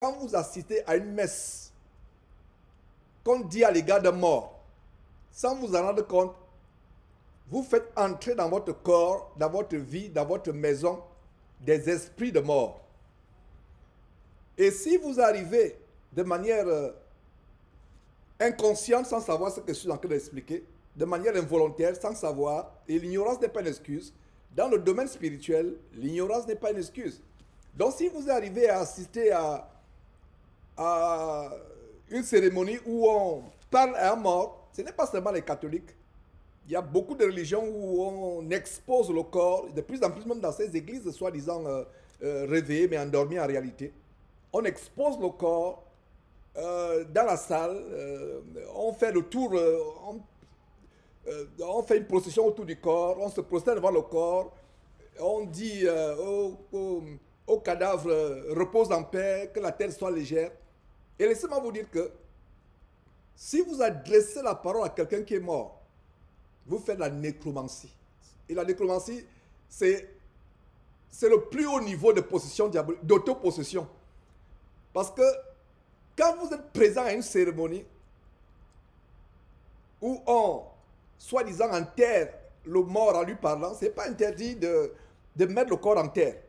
Quand vous assistez à une messe, qu'on dit à l'égard d'un mort, sans vous en rendre compte, vous faites entrer dans votre corps, dans votre vie, dans votre maison, des esprits de mort. Et si vous arrivez de manière inconsciente, sans savoir ce que je suis en train d'expliquer, de manière involontaire, sans savoir, et l'ignorance n'est pas une excuse, dans le domaine spirituel, l'ignorance n'est pas une excuse. Donc si vous arrivez à assister à une cérémonie où on parle à un mort, ce n'est pas seulement les catholiques. Il y a beaucoup de religions où on expose le corps, de plus en plus même dans ces églises soi-disant réveillées mais endormies en réalité. On expose le corps dans la salle, on fait le tour, on fait une procession autour du corps, on se prosterne devant le corps, on dit au cadavre repose en paix, que la terre soit légère. Et laissez-moi vous dire que si vous adressez la parole à quelqu'un qui est mort, vous faites la nécromancie. Et la nécromancie, c'est le plus haut niveau de possession diabolique, d'autopossession. Parce que quand vous êtes présent à une cérémonie où on, soi-disant, enterre le mort en lui parlant, ce n'est pas interdit de mettre le corps en terre.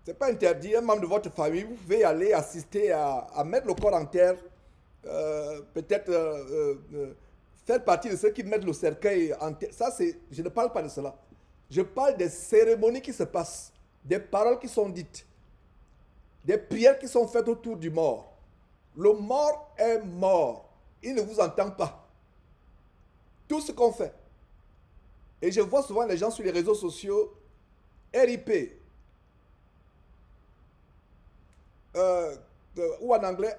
Ce n'est pas interdit. Un membre de votre famille, vous pouvez aller assister à mettre le corps en terre, peut-être faire partie de ceux qui mettent le cercueil en terre. Ça, je ne parle pas de cela. Je parle des cérémonies qui se passent, des paroles qui sont dites, des prières qui sont faites autour du mort. Le mort est mort. Il ne vous entend pas. Tout ce qu'on fait. Et je vois souvent les gens sur les réseaux sociaux, RIP, ou en anglais,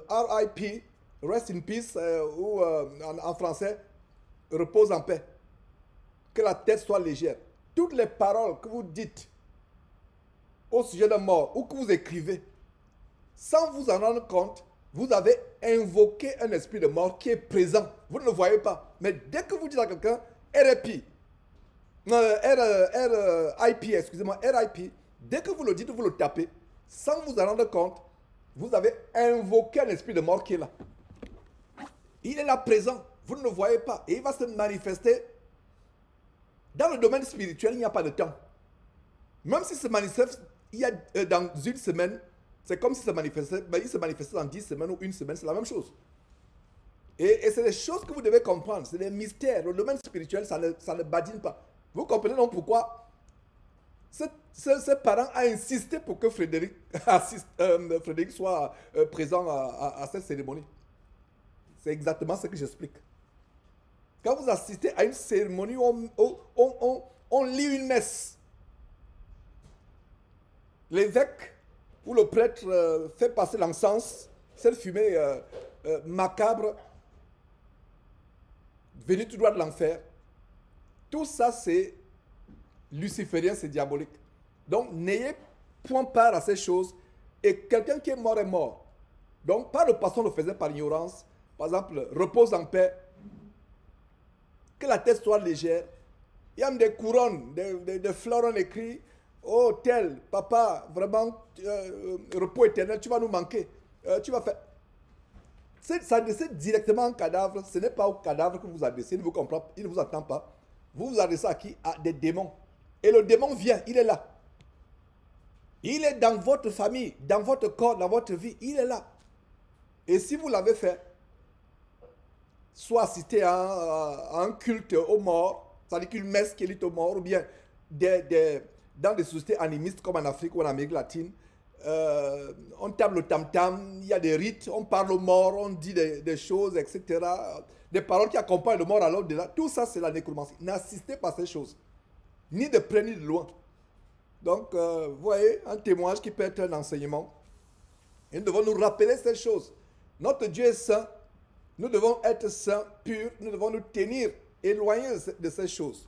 RIP, Rest in Peace, ou en français, repose en paix. Que la tête soit légère. Toutes les paroles que vous dites au sujet d'un mort ou que vous écrivez, sans vous en rendre compte, vous avez invoqué un esprit de mort qui est présent. Vous ne le voyez pas. Mais dès que vous dites à quelqu'un RIP, RIP, excusez-moi, RIP, dès que vous le dites, vous le tapez, sans vous en rendre compte, vous avez invoqué un esprit de mort qui est là. Il est là présent. Vous ne le voyez pas. Et il va se manifester. Dans le domaine spirituel, il n'y a pas de temps. Même s'il se manifeste dans une semaine, c'est comme s'il se manifestait, mais il se manifestait dans 10 semaines ou une semaine, c'est la même chose. Et c'est des choses que vous devez comprendre. C'est des mystères. Le domaine spirituel, ça ne badine pas. Vous comprenez donc pourquoi ce parent a insisté pour que Frédéric soit présent à cette cérémonie. C'est exactement ce que j'explique. Quand vous assistez à une cérémonie où on lit une messe, l'évêque ou le prêtre fait passer l'encens, cette fumée macabre, venue tout droit de l'enfer. Tout ça, c'est luciférien, c'est diabolique. Donc, n'ayez point part à ces choses. Et quelqu'un qui est mort est mort. Donc, pas le pasteur le faisait par ignorance. Par exemple, repose en paix, que la tête soit légère. Il y a même des couronnes, des fleurs, on écrit, oh tel, papa, vraiment, repos éternel, tu vas nous manquer. Tu vas faire. Ça adresse directement un cadavre, ce n'est pas au cadavre que vous adressez, il ne vous comprend, il ne vous entend pas. Vous vous adressez à qui? À des démons. Et le démon vient, il est là. Il est dans votre famille, dans votre corps, dans votre vie, il est là. Et si vous l'avez fait, soit assister à un culte aux morts, c'est-à-dire qu'une messe qui est dite aux morts, ou bien dans des sociétés animistes comme en Afrique ou en Amérique latine, on tape le tam-tam, il y a des rites, on parle aux morts, on dit des choses, etc. Des paroles qui accompagnent le mort à l'au-delà. Tout ça, c'est la nécromancie. N'assistez pas à ces choses. Ni de près ni de loin. Donc, vous voyez, un témoignage qui peut être un enseignement. Et nous devons nous rappeler ces choses. Notre Dieu est saint. Nous devons être saints, purs. Nous devons nous tenir éloignés de ces choses.